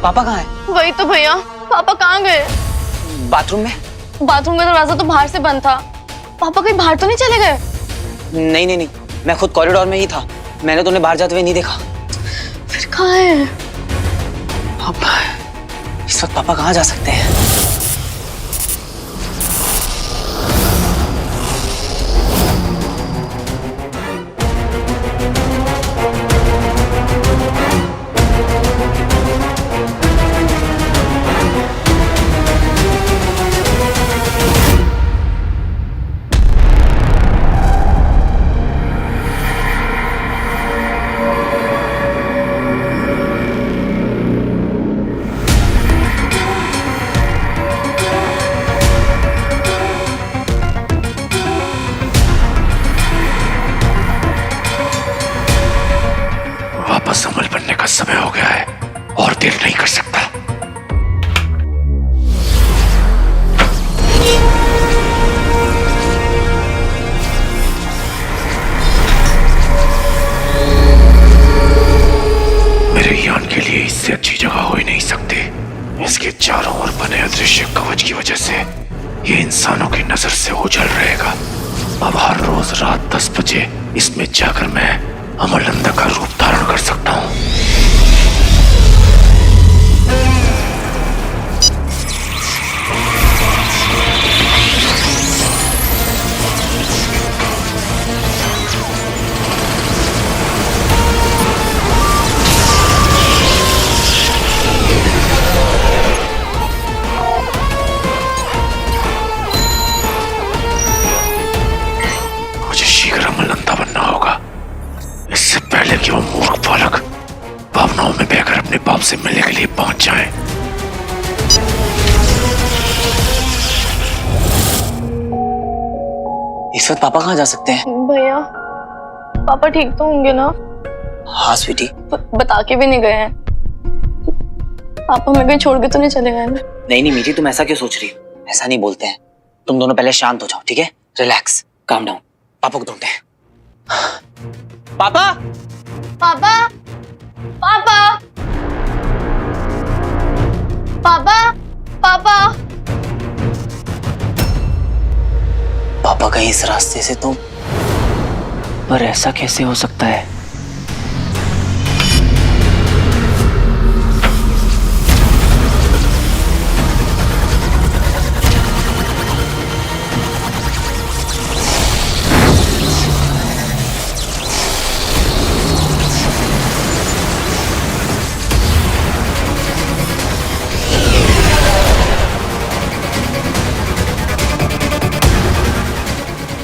पापा कहाँ है? वही तो भैया, पापा कहाँ गए? बाथरूम में। बाथरूम का दरवाजा तो बाहर से बंद था। पापा कहीं बाहर तो नहीं चले गए? नहीं नहीं नहीं, मैं खुद कॉरिडोर में ही था, मैंने तो उन्हें बाहर जाते हुए नहीं देखा। फिर कहाँ है? पापा, इस वक्त पापा कहाँ जा सकते हैं? वापस अमल बनने का समय हो गया है और देर नहीं कर सकता। मेरे यान के लिए इससे अच्छी जगह हो ही नहीं सकती। इसके चारों ओर बने अदृश्य कवच की वजह से ये इंसानों की नजर से ओझल रहेगा। अब हर रोज रात 10 बजे इसमें जाकर मैं अमरनंदा का रूप धारण कर सकता हूँ। मुझे शीघ्र अमरनंदा बनना होगा, इससे पहले कि वो मूर्ख बालक भावनाओं में बहकर अपने बाप से मिलने के लिए पहुंच जाए। इस वक्त पापा कहाँ जा सकते हैं? भैया, पापा ठीक तो होंगे ना? हाँ स्वीटी। बता के भी नहीं गए हैं। पापा हमें कहीं छोड़ के तो नहीं चले गए ना? नहीं नहीं मीठी, तुम ऐसा क्यों सोच रही हो? ऐसा नहीं बोलते हैं। तुम दोनों पहले शांत हो जाओ, ठीक है? Relax, calm down. पापा को ढूंढते हैं। पापा, पापा, पापा, पापा, पापा। पापा कहीं इस रास्ते से तो, पर ऐसा कैसे हो सकता है?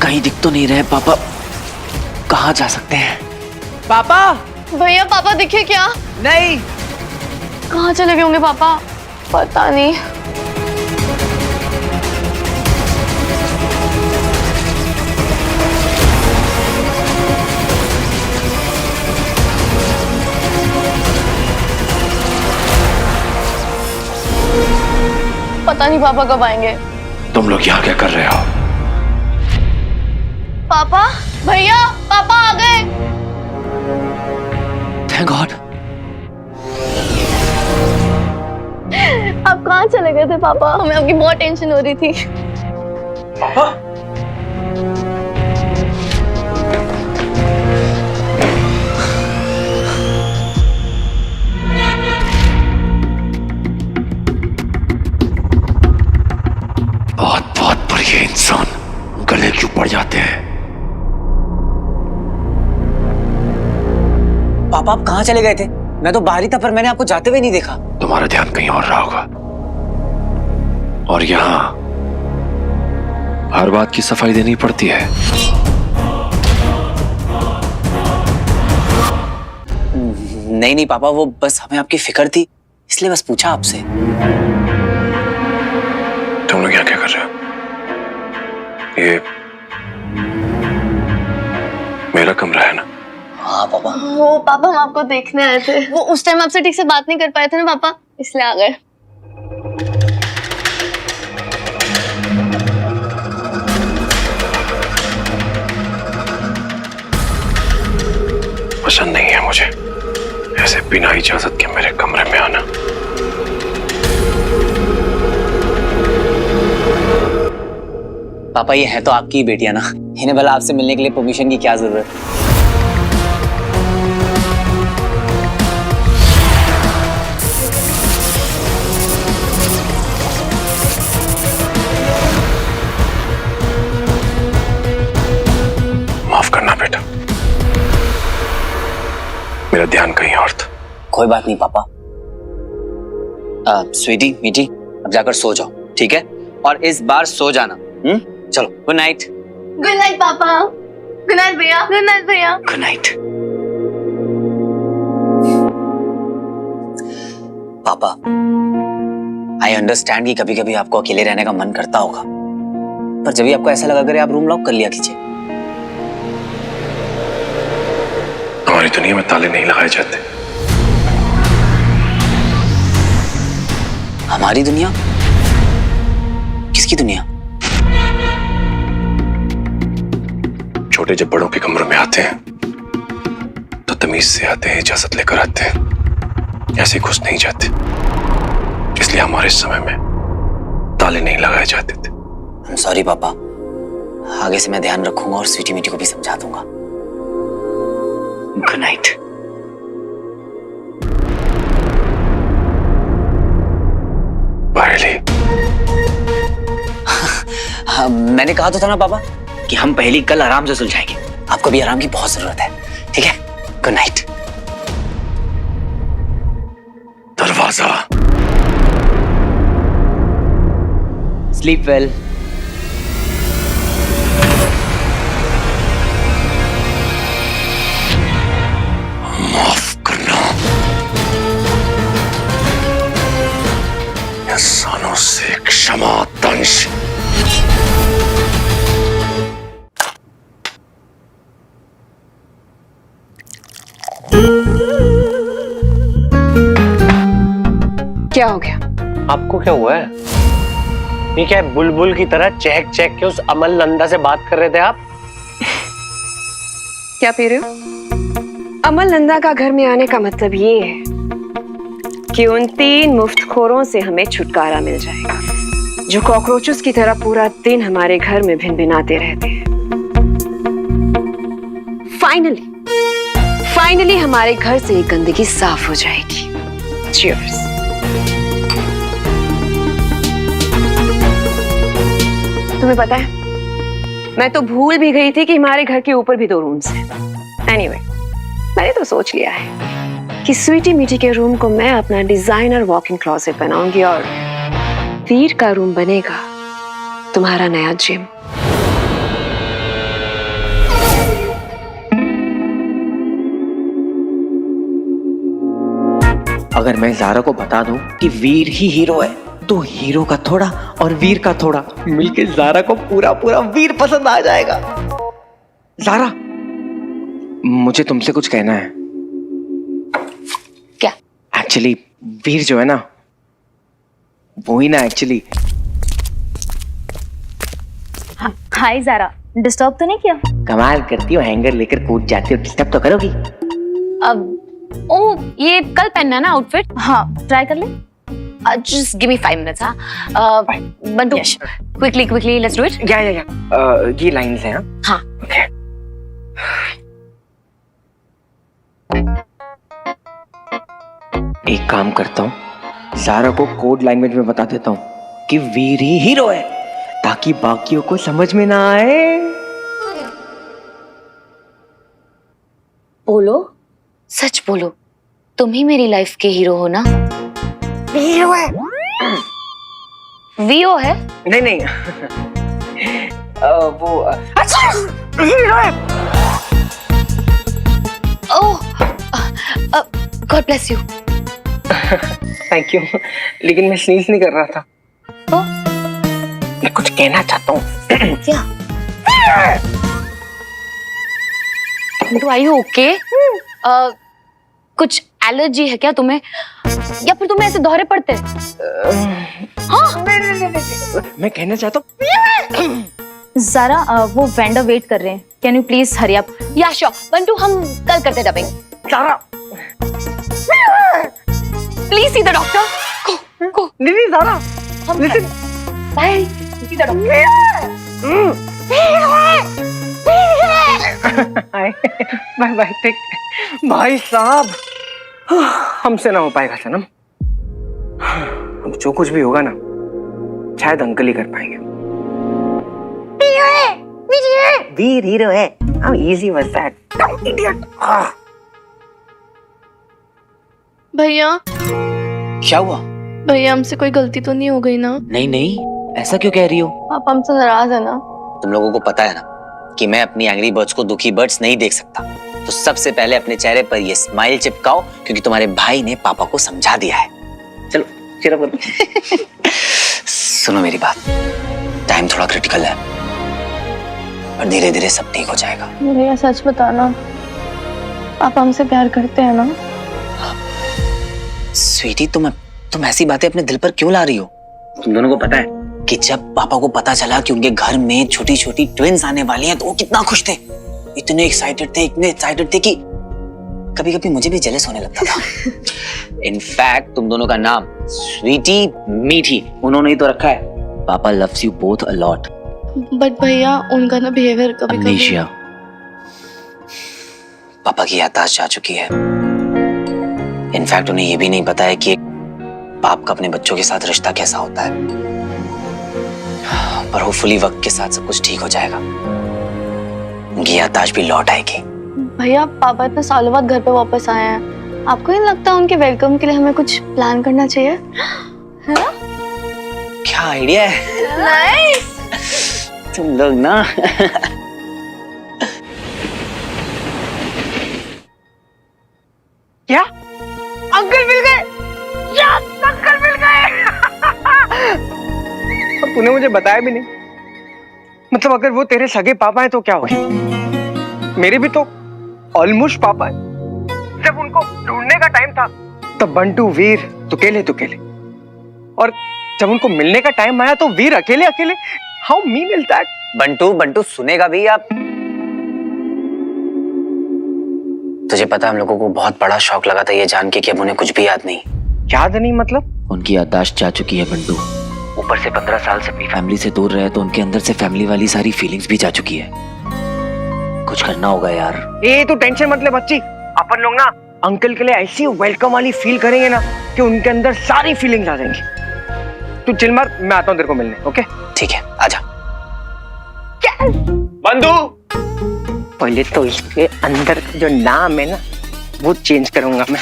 कहीं दिख तो नहीं रहे पापा, कहाँ जा सकते हैं? पापा! भैया, पापा दिखे क्या? नहीं। कहाँ चले गए होंगे पापा? पता नहीं। पता नहीं पापा कब आएंगे। तुम लोग यहाँ क्या कर रहे हो? पापा, भैया, पापा आ गए। Thank God. आप कहाँ चले गए थे पापा? हमें आपकी बहुत टेंशन हो रही थी। पापा? बहुत बहुत बढ़िया इंसान गले क्यों पड़ जाते हैं? पापा आप कहाँ चले गए थे? मैं तो बाहर ही था, पर मैंने आपको जाते हुए नहीं देखा। तुम्हारा ध्यान कहीं और रहा होगा। और यहाँ हर बात की सफाई देनी पड़ती है। नहीं नहीं पापा, वो बस हमें आपकी फिक्र थी, इसलिए बस पूछा आपसे। तुम लोग यहाँ क्या कर रहे हो? ये मेरा कमरा है ना? हाँ पापा। वो पापा हम आपको देखने आए थे। वो उस टाइम आपसे ठीक से बात नहीं कर पाए थे ना पापा, इसलिए आ गए। पसंद नहीं है मुझे ऐसे बिना इजाजत के मेरे कमरे में आना। पापा ये है तो आपकी ही बेटियां ना, इन्हें भला आपसे मिलने के लिए परमिशन की क्या जरूरत? माफ करना बेटा, मेरा ध्यान कहीं और था। कोई बात नहीं पापा। स्वीटी मीठी, अब जाकर सो जाओ, ठीक है? और इस बार सो जाना। चलो, गुड नाइट। गुड नाइट पापा। गुड नाइट भैया। गुड नाइट भैया। Good night. पापा, आई अंडरस्टैंड कि कभी कभी आपको अकेले रहने का मन करता होगा, पर जब भी आपको ऐसा लगा करे आप रूम लॉक कर लिया कीजिए। हमारी दुनिया में ताले नहीं लगाए जाते। हमारी दुनिया? किसकी दुनिया? छोटे जब बड़ों के कमरों में आते हैं तो तमीज से आते हैं, इजाजत लेकर आते हैं, ऐसे घुस नहीं जाते। इसलिए हमारे समय में ताले नहीं लगाए जाते थे। I'm sorry पापा, आगे से मैं ध्यान रखूंगा और स्वीटी मीठी को भी समझा दूंगा। Good night. पायली, हाँ, मैंने कहा तो था ना पापा कि हम पहली कल आराम से सुलझाएंगे। आपको भी आराम की बहुत जरूरत है, ठीक है? Good night. दरवाजा। Sleep well. माफ करना, इंसानों से क्षमा दंश। क्या हो गया? आपको क्या हुआ है? ये क्या है, बुलबुल की तरह चहक चहक के उस अमल नंदा से बात कर रहे थे आप? क्या पी रहे हो? अमल नंदा का घर में आने का मतलब ये है कि उन 3 मुफ्तखोरों से हमें छुटकारा मिल जाएगा जो कॉकरोचेस की तरह पूरा दिन हमारे घर में भिनभिनाते रहते हैं। फाइनली हमारे घर से ये गंदगी साफ हो जाएगी। Cheers। तुम्हें पता है, मैं तो भूल भी गई थी कि हमारे घर के ऊपर भी 2 रूम्स हैं। एनीवे, मैंने तो सोच लिया है कि स्वीटी मीठी के रूम को मैं अपना डिजाइनर वॉक इन क्लोजेट बनाऊंगी और वीर का रूम बनेगा तुम्हारा नया जिम। अगर मैं ज़ारा को बता दूं कि वीर ही हीरो है, तो हीरो का थोड़ा और वीर का थोड़ा मिलके ज़ारा को पूरा पूरा वीर पसंद आ जाएगा। ज़ारा, मुझे तुमसे कुछ कहना है। क्या? एक्चुअली वीर जो है ना, वो ही ना एक्चुअली। हाय ज़ारा, डिस्टर्ब तो नहीं किया? कमाल करती हो, हैंगर लेकर कूद जाती हो, डिस्टर्ब तो करोगी? अब ओ, ये कल पहनना है ना आउटफिट? हाँ, ट्राई कर ले। Just give me 5 minutes, हाँ? Bantu, quickly, let's do it. या ये लाइन्स हैं, हाँ। ओके। एक काम करता हूँ, ज़ारा को कोड लैंग्वेज में बता देता हूँ कि वीर ही हीरो है, ताकि बाकियों को समझ में ना आए। बोलो, सच बोलो, तुम ही मेरी लाइफ के हीरो हो ना? हीरो है? वीओ है? नहीं वो अच्छा हीरो है। Oh, God bless you. Thank you, लेकिन मैं स्नीज नहीं कर रहा था। तो? मैं कुछ कहना चाहता हूँ। क्या? Are you okay? कुछ एलर्जी है क्या तुम्हें, या फिर तुम्हें ऐसे दौरे पड़ते? हाँ? मैं कहना चाहता हूँ ज़ारा, वो वेंडर वेट कर रहे हैं, can you please hurry up? या श्योर बंटू, हम कल करते dubbing. Zara, please see the doctor. Go नहीं ज़ारा, हम bye, see the doctor. Bye bye take. भाई साहब हमसे ना हो पाएगा सनम। अब जो कुछ भी होगा ना शायद अंकल ही कर पाएंगे। वीर हीरो है। How easy was that? Idiot. भैया क्या हुआ? भैया हमसे कोई गलती तो नहीं हो गई ना? नहीं नहीं, ऐसा क्यों कह रही हो? आप हमसे नाराज है ना? तुम लोगों को पता है ना कि मैं अपनी एंग्री बर्ड्स को दुखी बर्ड्स नहीं देख सकता। तो सबसे पहले अपने चेहरे पर ये स्माइल चिपकाओ, क्योंकि तुम्हारे भाई ने पापा को समझा दिया है। चलो चलो बोलो। सुनो मेरी बात, टाइम थोड़ा क्रिटिकल है, पर धीरे धीरे सब ठीक हो जाएगा। भैया सच बताना, आप हमसे प्यार करते हैं ना? स्वीटी, तुम ऐसी बातें अपने दिल पर क्यों ला रही हो? तुम दोनों को पता है कि जब पापा को पता चला कि उनके घर में छोटी छोटी ट्विंस आने वाली हैं, तो वो कितना खुश थे, इतने एक्साइटेड थे कि कभी कभी मुझे भी जेलस होने लगता था। इनफैक्ट तुम दोनों का नाम स्वीटी मीठी उन्होंने ही तो रखा है। पापा loves you both a lot. But भैया उनका ना बिहेवियर कभी अमनेशिया। पापा की याददाश्त जा चुकी है। इनफैक्ट उन्हें ये भी नहीं पता है कि बाप का अपने बच्चों के साथ रिश्ता कैसा होता है। पर होपफुली वक्त के साथ सब कुछ ठीक हो जाएगा, उनकी याददाश्त भी लौट आएगी। भैया पापा इतने सालों बाद घर पे वापस आए हैं, आपको नहीं लगता उनके वेलकम के लिए हमें कुछ प्लान करना चाहिए? है ना? क्या आइडिया है। नाइस। तुम लोग ना। क्या अंकल मिल गए? अंकल मिल गए। अब तूने मुझे बताया भी नहीं। मतलब अगर वो तेरे सगे पापा है तो क्या हो गया? मेरे भी तो ऑलमोस्ट पापा है। जब उनको ढूंढने का टाइम था तब बंटू वीर तुकेले, और जब उनको मिलने का टाइम आया तो वीर अकेले। How mean is that? Bantu सुनेगा भी आप? तुझे पता हम लोगों को बहुत बड़ा शौक लगा था ये जान के कि अब उन्हें कुछ भी याद नहीं। याद नहीं मतलब? उनकी याददाश्त जा चुकी है बंटू। ऊपर से 15 साल से अपनी फैमिली से दूर रहे तो उनके अंदर से फैमिली वाली सारी फीलिंग्स भी जा चुकी है। कुछ करना होगा यार। तू टेंशन मत ले बच्ची। अपन लोग ना अंकल के लिए ऐसी वेलकम वाली फील करेंगे ना कि उनके अंदर सारी फीलिंग्स आ जाएंगी। तू चिल मार, मैं आता हूँ तेरे को मिलने। ओके ठीक है, आजा। बंधु, पहले तो इसके अंदर जो नाम है ना वो चेंज करूंगा मैं।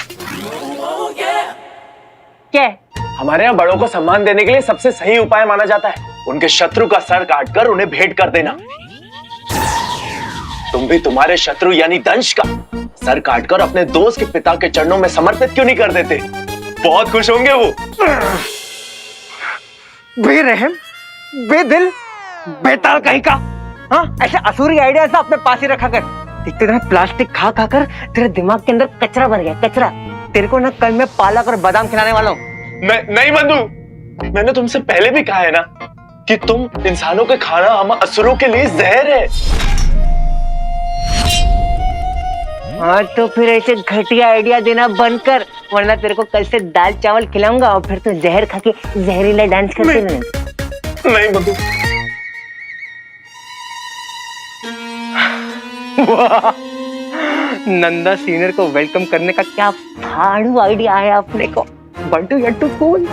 क्या? हमारे यहाँ बड़ों को सम्मान देने के लिए सबसे सही उपाय माना जाता है उनके शत्रु का सर काटकर उन्हें भेंट कर देना। तुम भी तुम्हारे शत्रु यानी दंश का सर काटकर अपने दोस्त के पिता के चरणों में समर्पित क्यों नहीं कर देते? बहुत खुश होंगे वो। बेरहम, बेदिल, बेताल कहीं का। हाँ, ऐसे असुरी आइडिया से अपने पास ही रखा कर। देखते ना प्लास्टिक खा कर तेरे दिमाग के अंदर कचरा बन गया, कचरा। तेरे को ना कल मैं पालक और बादाम खिलाने वाला हूँ। नहीं बंधु, मैंने तुमसे पहले भी कहा है ना कि तुम इंसानों के खाना हम असुरों के लिए जहर है। हाँ तो फिर ऐसे घटिया आइडिया देना बंद कर, वरना तेरे को कल से दाल चावल खिलाऊंगा और फिर तू जहर खा के जहरीला डांस करते रहना। नहीं बंधु। नंदा सीनियर को वेलकम करने का क्या फाड़ू आइडिया है अपने को। Bantu you too cool.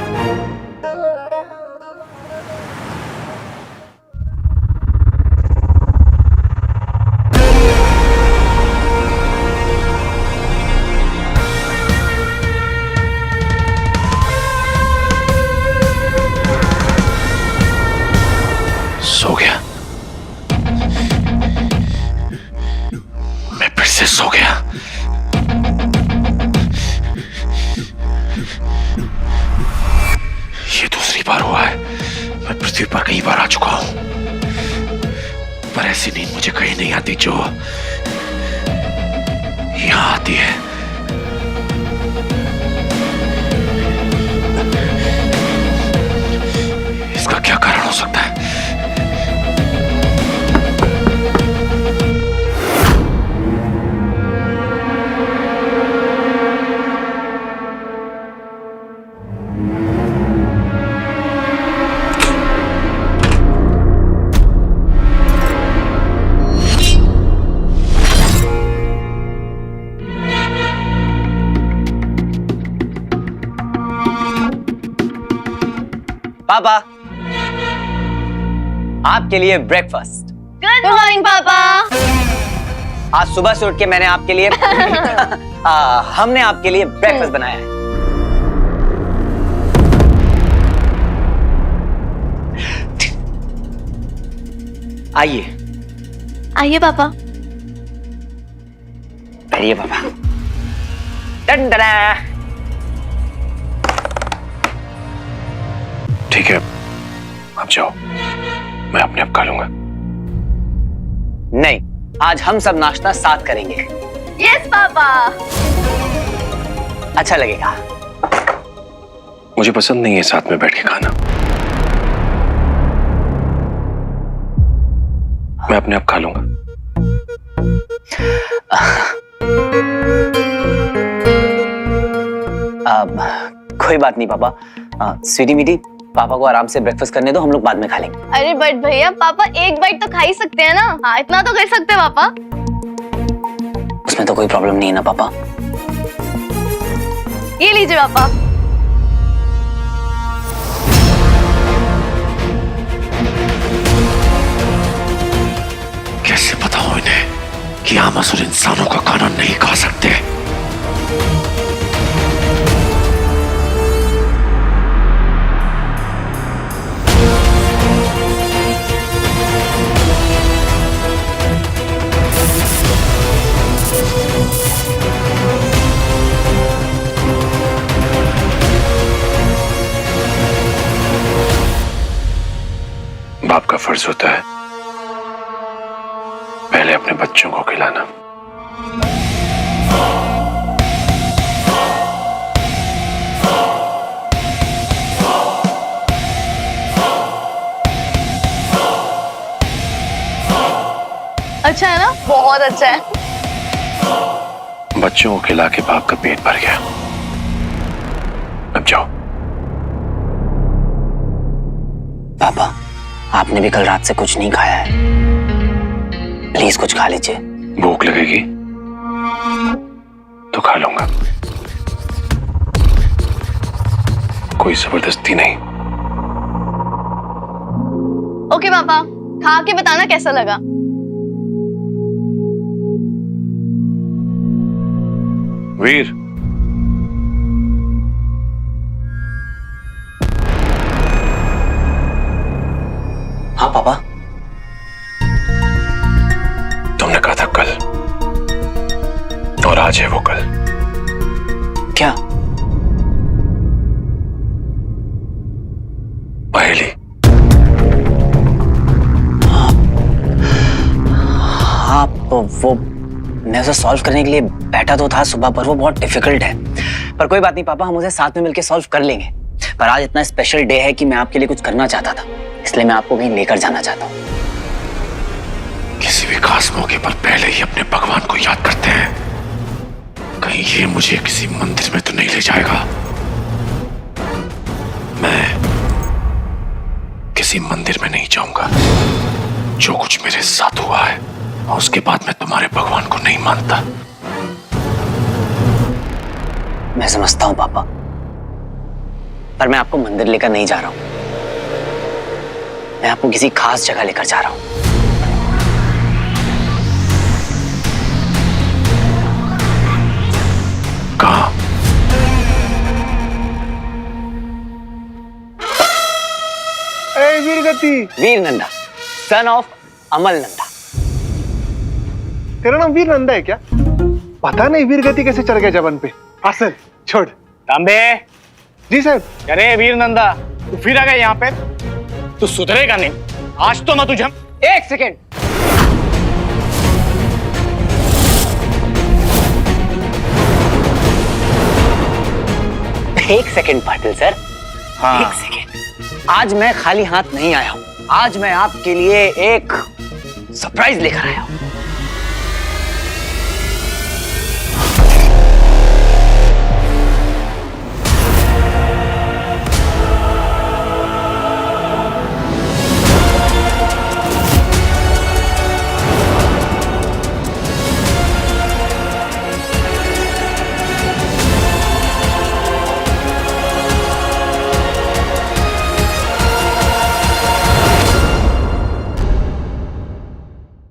सो गया, मैं फिर से सो गया। ये दूसरी बार हुआ है। मैं पृथ्वी पर कई बार आ चुका हूं, पर ऐसी नींद मुझे कहीं नहीं आती जो यहां आती है। इसका क्या कारण हो सकता है? पापा, आपके लिए ब्रेकफास्ट। गुड मॉर्निंग पापा। आज सुबह से उठ के मैंने आपके लिए हमने आपके लिए ब्रेकफास्ट बनाया है। आइए आइए पापा। बैठिए पापा। डन डना। ठीक है, आप जाओ, मैं अपने आप खा लूंगा। नहीं, आज हम सब नाश्ता साथ करेंगे। Yes papa. अच्छा लगेगा। मुझे पसंद नहीं है साथ में बैठ के खाना। मैं अपने आप खा लूंगा। कोई बात नहीं पापा। स्वीटी मीटी, पापा को आराम से ब्रेकफास्ट करने दो, हम लोग बाद में खा लेंगे। अरे बट भैया, पापा एक बाइट तो खा ही सकते हैं ना। हाँ, इतना तो कर सकते हैं पापा। उसमें तो कोई प्रॉब्लम नहीं है ना पापा। ये लीजिए पापा। कैसे पता हो इन्हें कि हम असुर इंसानों का खाना नहीं खा सकते? बाप का फर्ज होता है पहले अपने बच्चों को खिलाना। अच्छा है ना? बहुत अच्छा है। बच्चों को खिला के बाप का पेट भर गया। अब जाओ। पापा, आपने भी कल रात से कुछ नहीं खाया है, प्लीज कुछ खा लीजिए। भूख लगेगी तो खा लूंगा, कोई जबरदस्ती नहीं। ओके पापा, खा के बताना कैसा लगा। वीर, हाँ पापा। तुमने कहा था कल, और आज है वो कल। क्या? पहेली। हाँ, वो मैं उसे सॉल्व करने के लिए बैठा तो था सुबह, पर वो बहुत डिफिकल्ट है। पर कोई बात नहीं पापा, हम उसे साथ में मिलकर सॉल्व कर लेंगे। पर आज इतना स्पेशल डे है कि मैं आपके लिए कुछ करना चाहता था, इसलिए मैं आपको कहीं लेकर जाना चाहता हूँ। किसी भी खास मौके पर पहले ही अपने भगवान को याद करते हैं। कहीं ये मुझे किसी मंदिर में तो नहीं ले जाएगा? मैं किसी मंदिर में नहीं जाऊंगा। जो कुछ मेरे साथ हुआ है, और उसके बाद मैं तुम्हारे भगवान को नहीं मानता। मैं समझता हूँ पापा, पर मैं आपको मंदिर लेकर नहीं जा रहा हूँ। मैं आपको किसी खास जगह लेकर जा रहा हूँ। कहाँ? वीरगति, वीर नंदा, सन ऑफ अमल नंदा। तेरा नाम वीर नंदा है क्या? पता नहीं वीरगति कैसे चढ़ गया जबन पे। असल छोड़। तांबे, जी साहब। अरे वीर नंदा, तू फिर आ गया यहाँ पे? तू सुधरेगा नहीं, आज तो मैं तुझे। एक सेकेंड। एक सेकेंड पाटिल सर। हाँ। एक सेकेंड। आज मैं खाली हाथ नहीं आया हूं। आज मैं आपके लिए एक सरप्राइज लेकर आया हूं।